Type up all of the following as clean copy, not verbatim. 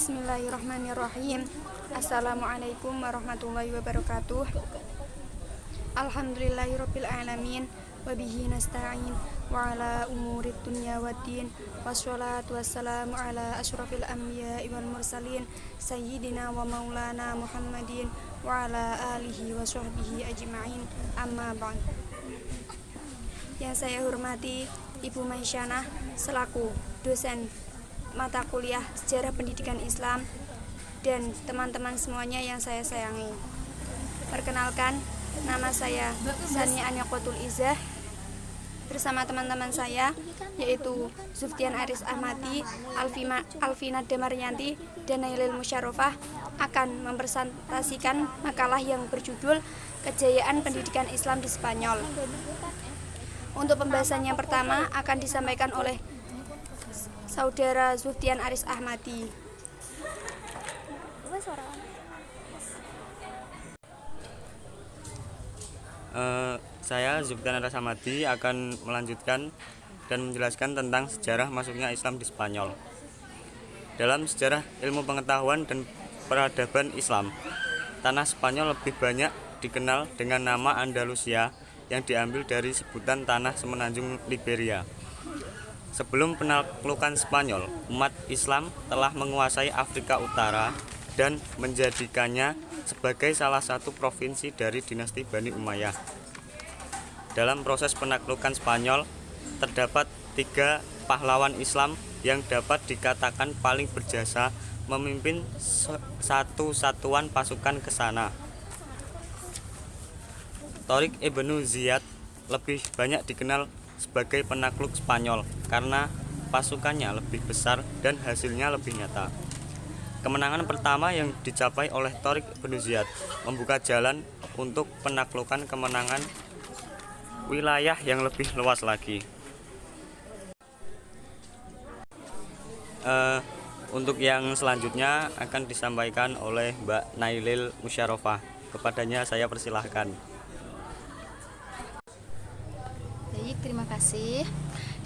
Bismillahirrahmanirrahim. Assalamualaikum warahmatullahi wabarakatuh. Alhamdulillahirabbil alamin wa bihi nasta'in wa ala umurid dunya waddin wassalatu wassalamu ala asyrafil anbiya'i wal mursalin sayyidina wa maulana Muhammadin wa ala alihi wa sahbihi ajma'in, amma ba'd. Yang saya hormati Ibu Maisyana selaku dosen mata kuliah Sejarah Pendidikan Islam dan teman-teman semuanya yang saya sayangi. Perkenalkan, nama saya Zania Aniakotul Izzah. Bersama teman-teman saya yaitu Zuftian Aris Ahmadi, Alvina Damaryanti, dan Nailil Musyarofah akan mempresentasikan makalah yang berjudul Kejayaan Pendidikan Islam di Spanyol. Untuk pembahasan yang pertama akan disampaikan oleh Saudara Zuftian Aris Ahmadi. Saya Zuftian Aris Ahmadi akan melanjutkan dan menjelaskan tentang sejarah masuknya Islam di Spanyol. Dalam sejarah ilmu pengetahuan dan peradaban Islam, tanah Spanyol lebih banyak dikenal dengan nama Andalusia yang diambil dari sebutan tanah semenanjung Liberia. Sebelum penaklukan Spanyol, umat Islam telah menguasai Afrika Utara dan menjadikannya sebagai salah satu provinsi dari dinasti Bani Umayyah. Dalam proses penaklukan Spanyol, terdapat 3 pahlawan Islam yang dapat dikatakan paling berjasa memimpin satu satuan pasukan ke sana. Tariq Ibnu Ziyad lebih banyak dikenal sebagai penakluk Spanyol karena pasukannya lebih besar dan hasilnya lebih nyata. Kemenangan pertama yang dicapai oleh Tariq Ibnu Ziyad membuka jalan untuk penaklukan kemenangan wilayah yang lebih luas lagi. Untuk yang selanjutnya akan disampaikan oleh Mbak Nailil Musyarofah. Kepadanya saya persilahkan. Baik, terima kasih.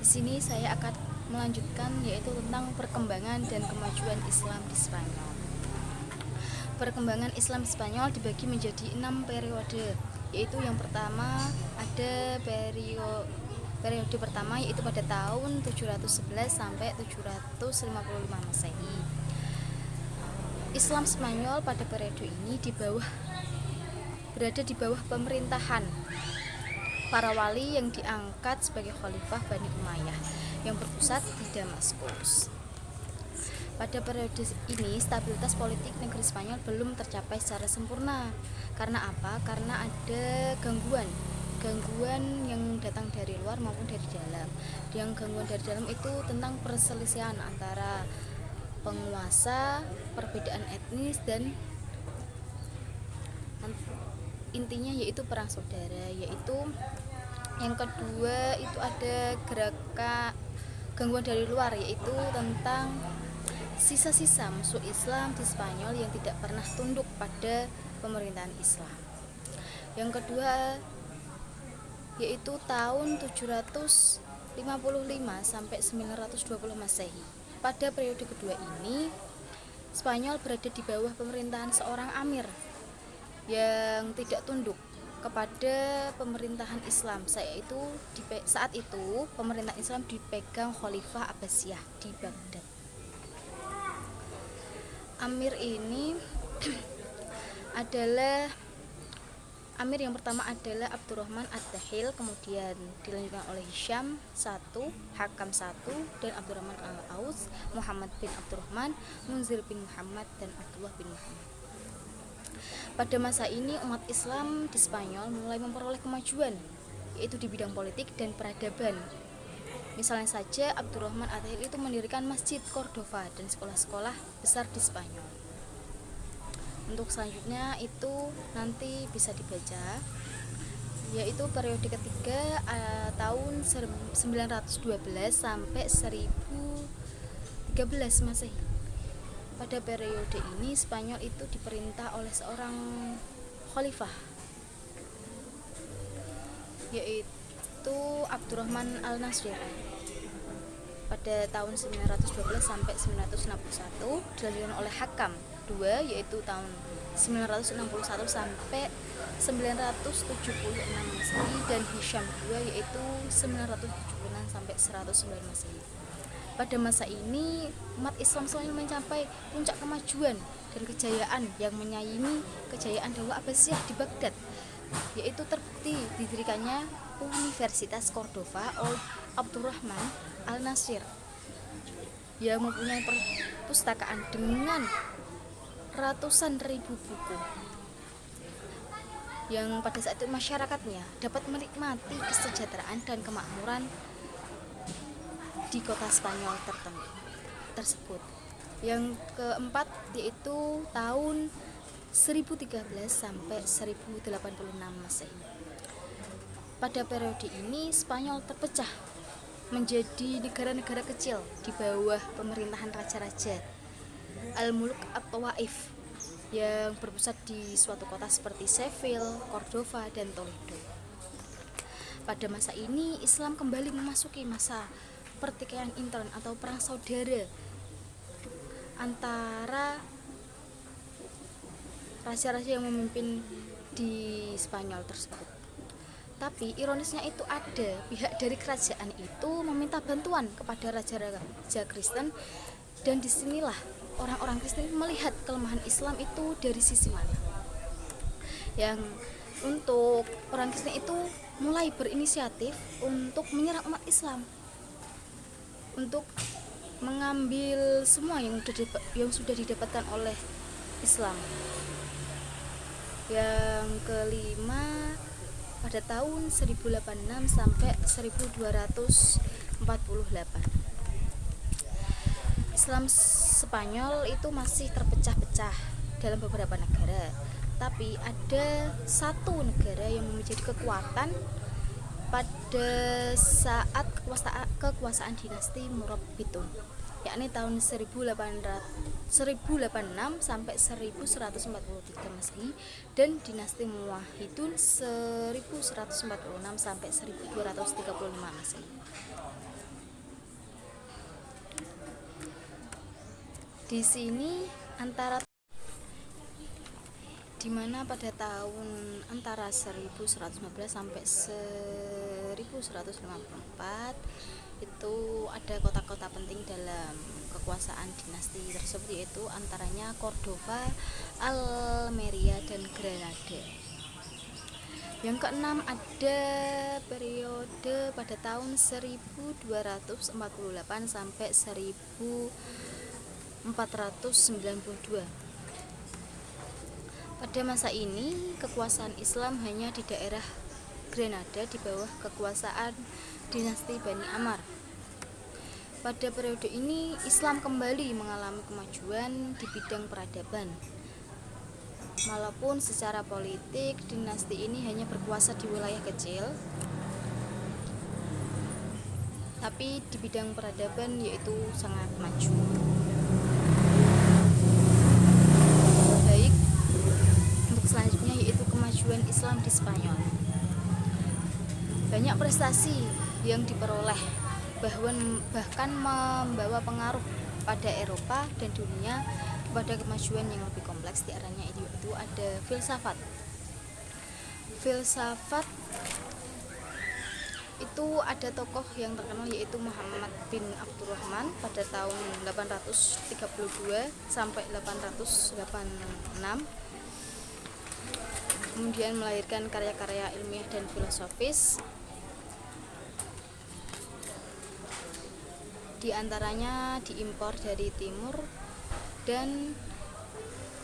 Di sini saya akan melanjutkan yaitu tentang perkembangan dan kemajuan Islam di Spanyol. Perkembangan Islam di Spanyol dibagi menjadi 6 periode, yaitu yang pertama ada periode pertama yaitu pada tahun 711 sampai 755 Masehi. Islam Spanyol pada periode ini berada di bawah pemerintahan para wali yang diangkat sebagai khalifah Bani Umayyah yang berpusat di Damaskus. Pada periode ini, stabilitas politik negeri Spanyol belum tercapai secara sempurna. Karena apa? Karena ada gangguan yang datang dari luar maupun dari dalam. Yang gangguan dari dalam itu tentang perselisihan antara penguasa, perbedaan etnis, dan intinya yaitu perang saudara. Yaitu yang kedua itu ada gangguan dari luar, yaitu tentang sisa-sisa musuh Islam di Spanyol yang tidak pernah tunduk pada pemerintahan Islam. Yang kedua yaitu tahun 755 sampai 920 Masehi. Pada periode kedua ini Spanyol berada di bawah pemerintahan seorang amir yang tidak tunduk kepada pemerintahan Islam. Saat itu pemerintahan Islam dipegang Khalifah Abbasiyah di Baghdad. Amir yang pertama adalah Abdurrahman Ad-Dakhil, kemudian dilanjutkan oleh Hisham I, Hakam I, dan Abdurrahman Al-Aus, Muhammad bin Abdurrahman, Munzir bin Muhammad, dan Abdullah bin Muhammad. Pada masa ini umat Islam di Spanyol mulai memperoleh kemajuan, yaitu di bidang politik dan peradaban. Misalnya saja Abdurrahman Ad-Dakhil itu mendirikan Masjid Cordova dan sekolah-sekolah besar di Spanyol. Untuk selanjutnya itu nanti bisa dibaca, yaitu periode ketiga tahun 912 sampai 1013 Masehi. Pada periode ini Spanyol itu diperintah oleh seorang khalifah, yaitu Abdurrahman Al-Nasir. pada tahun 912 sampai 961, dilanjutkan oleh Hakam II yaitu tahun 961 sampai 976 Masehi, dan Hisham II yaitu 976 sampai 109 Masehi. Pada masa ini umat Islam selalu mencapai puncak kemajuan dan kejayaan yang menyaingi kejayaan Daulah Abbasiyah di Baghdad, yaitu terbukti didirikannya Universitas Cordova oleh Abdurrahman Al-Nasir yang mempunyai perpustakaan dengan ratusan ribu buku, yang pada saat itu masyarakatnya dapat menikmati kesejahteraan dan kemakmuran di kota Spanyol tersebut. Yang keempat yaitu tahun 1013 sampai 1086 Masehi. Pada periode ini Spanyol terpecah menjadi negara-negara kecil di bawah pemerintahan raja-raja Al-Muluk At-Tawaif yang berpusat di suatu kota seperti Seville, Cordova, dan Toledo. Pada masa ini Islam kembali memasuki masa pertikaian intern atau perang saudara antara raja-raja yang memimpin di Spanyol tersebut. Tapi ironisnya itu ada pihak dari kerajaan itu meminta bantuan kepada raja-raja Kristen, dan disinilah orang-orang Kristen melihat kelemahan Islam itu dari sisi mana. Yang untuk orang Kristen itu mulai berinisiatif untuk menyerang umat Islam, untuk mengambil semua yang sudah didapatkan oleh Islam. Yang kelima, pada tahun 1086 sampai 1248 Islam Spanyol itu masih terpecah-pecah dalam beberapa negara, tapi ada satu negara yang menjadi kekuatan pada saat kekuasaan dinasti Murabitun, yakni tahun 1086 sampai 1143 Masehi, dan dinasti Muwahhidun 1146 sampai 1235 Masehi. Di sini di mana pada tahun antara 1115 sampai 1154 itu ada kota-kota penting dalam kekuasaan dinasti tersebut, yaitu antaranya Cordova, Almeria, dan Granada. Yang keenam ada periode pada tahun 1248 sampai 1492. Pada masa ini kekuasaan Islam hanya di daerah Granada di bawah kekuasaan dinasti Bani Ammar. Pada periode ini Islam kembali mengalami kemajuan di bidang peradaban. Walaupun secara politik dinasti ini hanya berkuasa di wilayah kecil, tapi di bidang peradaban yaitu sangat maju. Baik, untuk selanjutnya yaitu kemajuan Islam di Spanyol. Banyak prestasi yang diperoleh, bahkan membawa pengaruh pada Eropa dan dunia pada kemajuan yang lebih kompleks. Di antaranya itu ada filsafat. Filsafat itu ada tokoh yang terkenal yaitu Muhammad bin Abdurrahman pada tahun 832 sampai 886, kemudian melahirkan karya-karya ilmiah dan filosofis. Di antaranya diimpor dari timur dan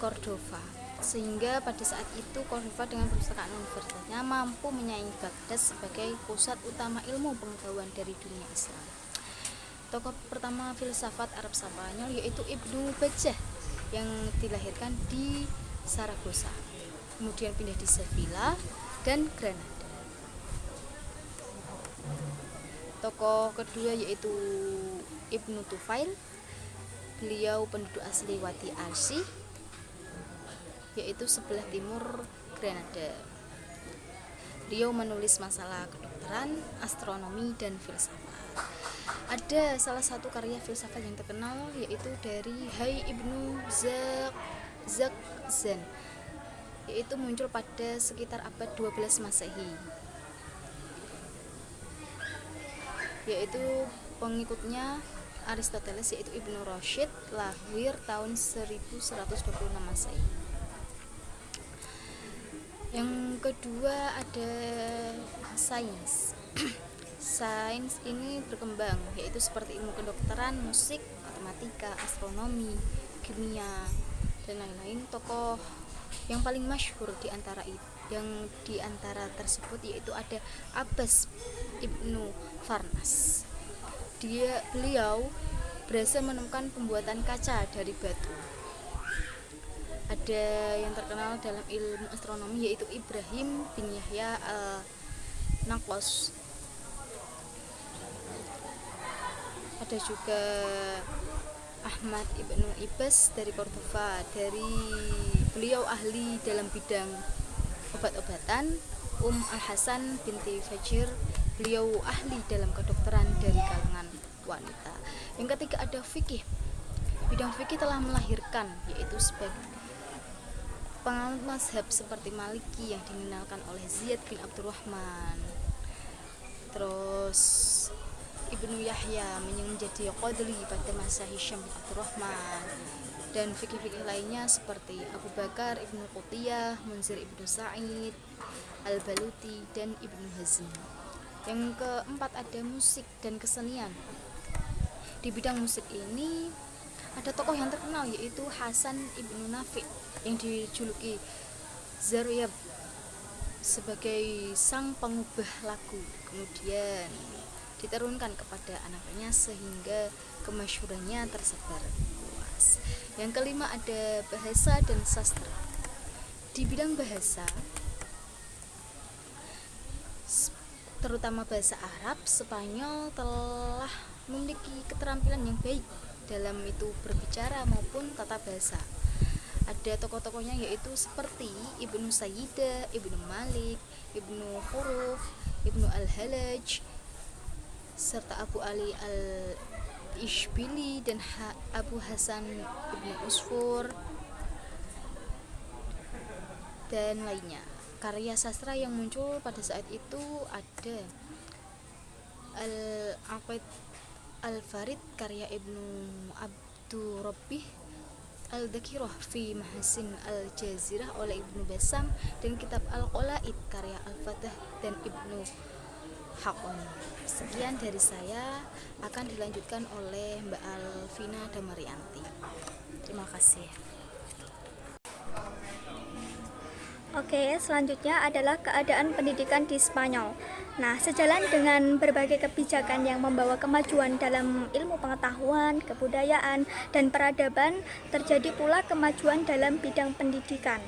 Cordova, sehingga pada saat itu Cordova dengan perpustakaan universitasnya mampu menyaingi Baghdad sebagai pusat utama ilmu pengetahuan dari dunia Islam. Tokoh pertama filsafat Arab Spanyol yaitu Ibnu Bajjah yang dilahirkan di Saragossa, kemudian pindah di Sevilla dan Granada. Tokoh kedua yaitu Ibnu Tufail, beliau penduduk asli Wadi Arsi, yaitu sebelah timur Granada. Beliau menulis masalah kedokteran, astronomi, dan filsafat. ada salah satu karya filsafat yang terkenal yaitu dari Hai Ibnu Zakzan, yaitu muncul pada sekitar abad 12 Masehi, yaitu pengikutnya Aristoteles, yaitu Ibnu Rushd, lahir tahun 1126 Masehi. Yang kedua ada sains. Sains ini berkembang, yaitu seperti ilmu kedokteran, musik, matematika, astronomi, kimia, dan lain-lain. Tokoh yang paling masyhur di antara tersebut yaitu ada Abbas Ibnu Farnas. Beliau berhasil menemukan pembuatan kaca dari batu. Ada yang terkenal dalam ilmu astronomi yaitu Ibrahim bin Yahya al-Naqas. Ada juga Ahmad Ibnu Ibas dari Cordova. Beliau ahli dalam bidang obat-obatan. Al-Hasan binti Fajr, beliau ahli dalam kedokteran dari kalangan wanita. Yang ketiga ada fikih. Bidang fikih telah melahirkan, yaitu sebagai penganut mazhab seperti Maliki yang dikenalkan oleh Ziyad bin Abdurrahman. Terus Ibnu Yahya menjadi qadli pada masa Hisham bin Abdurrahman, dan fikih-fikih lainnya seperti Abu Bakar Ibnu Qutiyah, Munzir Ibnu Sa'id, Al-Baluti, dan Ibnu Hazm. Yang keempat ada musik dan kesenian. Di bidang musik ini ada tokoh yang terkenal yaitu Hasan Ibnu Nafi yang dijuluki Zaryab sebagai sang pengubah lagu, kemudian diturunkan kepada anaknya sehingga kemasyhurannya tersebar luas. Yang kelima ada bahasa dan sastra. Di bidang bahasa, terutama bahasa Arab, Spanyol telah memiliki keterampilan yang baik dalam itu berbicara maupun tata bahasa. Ada tokoh-tokohnya yaitu seperti Ibnu Sayyidah, Ibnu Malik, Ibnu Khuruf, Ibnu Al-Halaj, serta Abu Ali Al-Ishbili dan Abu Hasan Ibnu Usfur dan lainnya. Karya sastra yang muncul pada saat itu ada Al-Aqid Al-Farid karya Ibnu Abdurrabbih, Al-Dzakirah fi Mahasin Al-Jazirah oleh Ibnu Basam, dan kitab Al-Qalaid karya Al-Fatah dan Ibnu Hakon. Sekian dari saya, akan dilanjutkan oleh Mbak Alvina Damarianti. Terima kasih. Oke, selanjutnya adalah keadaan pendidikan di Spanyol. Nah, sejalan dengan berbagai kebijakan yang membawa kemajuan dalam ilmu pengetahuan, kebudayaan, dan peradaban, terjadi pula kemajuan dalam bidang pendidikan.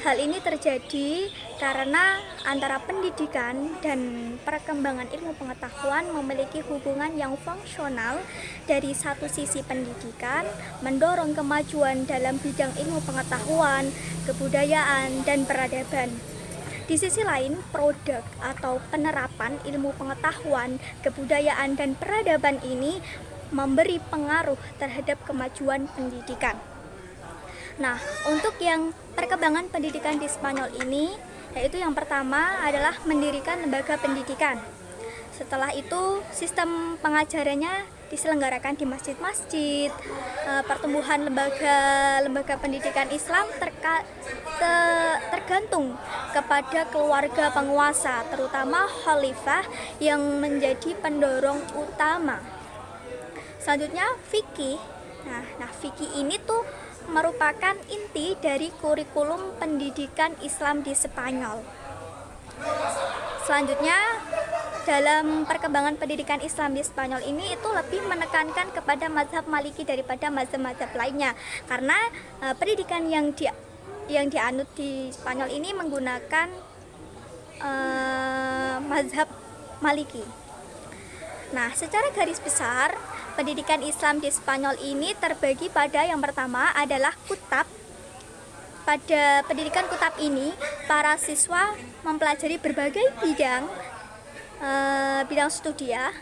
Hal ini terjadi karena antara pendidikan dan perkembangan ilmu pengetahuan memiliki hubungan yang fungsional. Dari satu sisi, pendidikan mendorong kemajuan dalam bidang ilmu pengetahuan, kebudayaan, dan peradaban. Di sisi lain, produk atau penerapan ilmu pengetahuan, kebudayaan, dan peradaban ini memberi pengaruh terhadap kemajuan pendidikan. Nah, untuk yang perkembangan pendidikan di Spanyol ini, yaitu yang pertama adalah mendirikan lembaga pendidikan. Setelah itu, sistem pengajarannya diselenggarakan di masjid-masjid. Pertumbuhan lembaga pendidikan Islam tergantung kepada keluarga penguasa, terutama khalifah yang menjadi pendorong utama. Selanjutnya fikih. Nah, fikih ini tuh merupakan inti dari kurikulum pendidikan Islam di Spanyol. Selanjutnya, dalam perkembangan pendidikan Islam di Spanyol ini itu lebih menekankan kepada mazhab Maliki daripada mazhab-mazhab lainnya, karena pendidikan yang dianut di Spanyol ini menggunakan mazhab Maliki. Nah, secara garis besar, pendidikan Islam di Spanyol ini terbagi pada yang pertama adalah kutab. Pada pendidikan kutab ini, para siswa mempelajari berbagai bidang studi ya.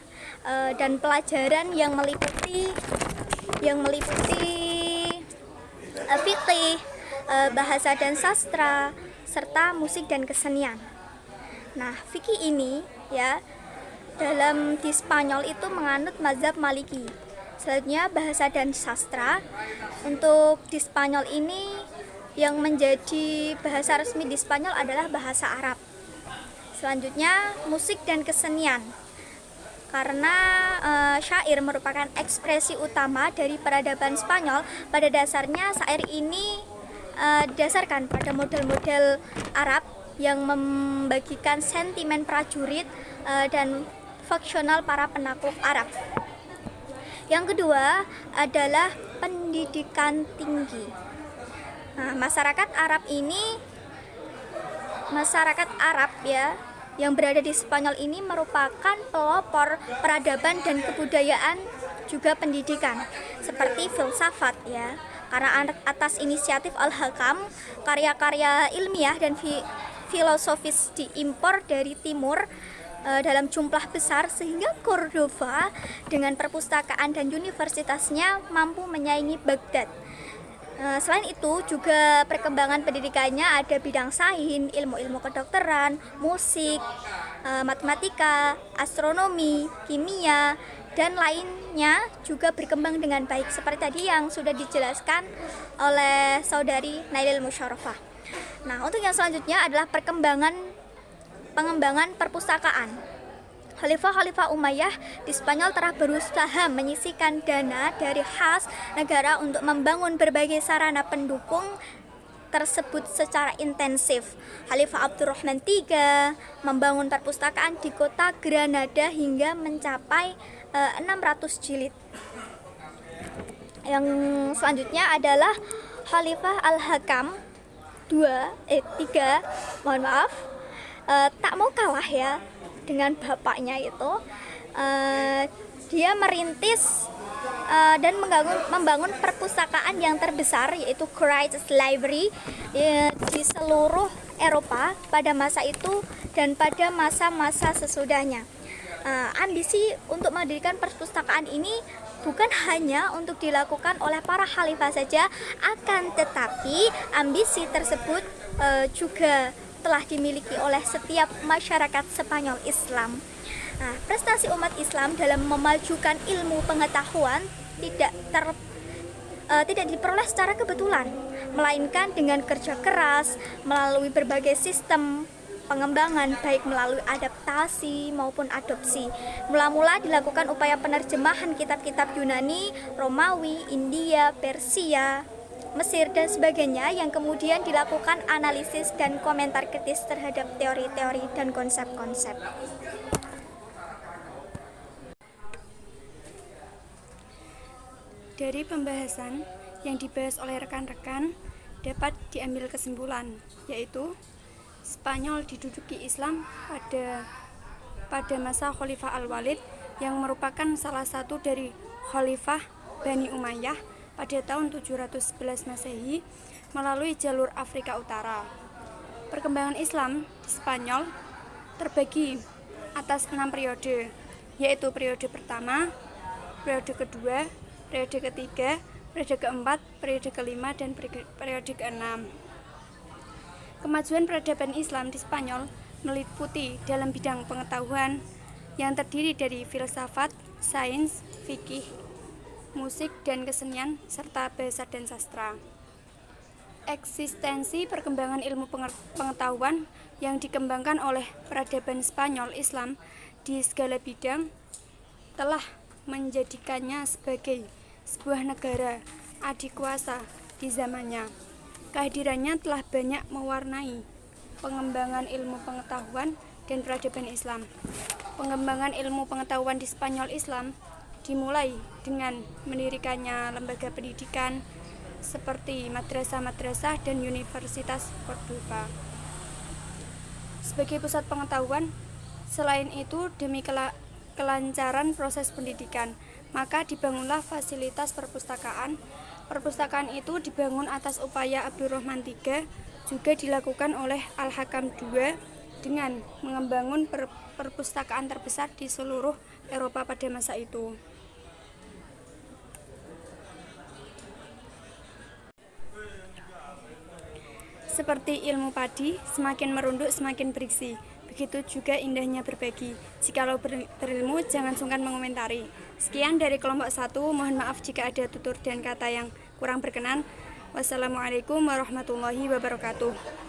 dan pelajaran yang meliputi fikih, bahasa dan sastra, serta musik dan kesenian. Nah, fikih ini ya di Spanyol itu menganut mazhab Maliki. Selanjutnya bahasa dan sastra. Untuk di Spanyol ini yang menjadi bahasa resmi di Spanyol adalah bahasa Arab. Selanjutnya musik dan kesenian. Karena syair merupakan ekspresi utama dari peradaban Spanyol, pada dasarnya syair ini didasarkan pada model-model Arab yang membagikan sentimen prajurit dan faksional para penakluk Arab. Yang kedua adalah pendidikan tinggi. Nah, masyarakat Arab ya yang berada di Spanyol ini merupakan pelopor peradaban dan kebudayaan, juga pendidikan seperti filsafat ya. Karena atas inisiatif Al-Hakam, karya-karya ilmiah dan filosofis diimpor dari timur dalam jumlah besar, sehingga Cordova dengan perpustakaan dan universitasnya mampu menyaingi Baghdad. Selain itu juga perkembangan pendidikannya ada bidang sains, ilmu-ilmu kedokteran, musik, matematika, astronomi, kimia, dan lainnya juga berkembang dengan baik seperti tadi yang sudah dijelaskan oleh saudari Nailil Musyarrafah. Nah, untuk yang selanjutnya adalah pengembangan perpustakaan. Khalifah-khalifah Umayyah di Spanyol telah berusaha menyisihkan dana dari khas negara untuk membangun berbagai sarana pendukung tersebut secara intensif. Khalifah Abdurrahman III membangun perpustakaan di kota Granada hingga mencapai 600 jilid. Yang selanjutnya adalah Khalifah Al-Hakam III, tak mau kalah ya dengan bapaknya itu. Dia merintis dan membangun perpustakaan yang terbesar, yaitu Great Library di seluruh Eropa pada masa itu dan pada masa-masa sesudahnya. Ambisi untuk mendirikan perpustakaan ini bukan hanya untuk dilakukan oleh para khalifah saja, akan tetapi ambisi tersebut juga telah dimiliki oleh setiap masyarakat Spanyol Islam. Nah, prestasi umat Islam dalam memajukan ilmu pengetahuan tidak diperoleh secara kebetulan, melainkan dengan kerja keras melalui berbagai sistem pengembangan, baik melalui adaptasi maupun adopsi. Mula-mula dilakukan upaya penerjemahan kitab-kitab Yunani, Romawi, India, Persia, Mesir dan sebagainya, yang kemudian dilakukan analisis dan komentar kritis terhadap teori-teori dan konsep-konsep. Dari pembahasan yang dibahas oleh rekan-rekan dapat diambil kesimpulan, yaitu Spanyol diduduki Islam pada masa Khalifah Al-Walid yang merupakan salah satu dari Khalifah Bani Umayyah pada tahun 711 Masehi melalui jalur Afrika Utara. Perkembangan Islam di Spanyol terbagi atas 6 periode, yaitu periode pertama, periode kedua, periode ketiga, periode keempat, periode kelima, dan periode keenam. Kemajuan peradaban Islam di Spanyol meliputi dalam bidang pengetahuan yang terdiri dari filsafat, sains, fikih, musik dan kesenian, serta bahasa dan sastra. Eksistensi perkembangan ilmu pengetahuan yang dikembangkan oleh peradaban Spanyol Islam di segala bidang telah menjadikannya sebagai sebuah negara adikuasa di zamannya. Kehadirannya telah banyak mewarnai pengembangan ilmu pengetahuan dan peradaban Islam. Pengembangan ilmu pengetahuan di Spanyol Islam dimulai dengan mendirikannya lembaga pendidikan seperti madrasah-madrasah dan Universitas Cordova sebagai pusat pengetahuan. Selain itu, demi kelancaran proses pendidikan, maka dibangunlah fasilitas perpustakaan. Perpustakaan itu dibangun atas upaya Abdurrahman III, juga dilakukan oleh Al-Hakam II dengan membangun perpustakaan terbesar di seluruh Eropa pada masa itu. Seperti ilmu padi, semakin merunduk semakin berisi. Begitu juga indahnya berbagi. Jikalau berilmu, jangan sungkan mengomentari. Sekian dari kelompok 1, mohon maaf jika ada tutur dan kata yang kurang berkenan. Wassalamualaikum warahmatullahi wabarakatuh.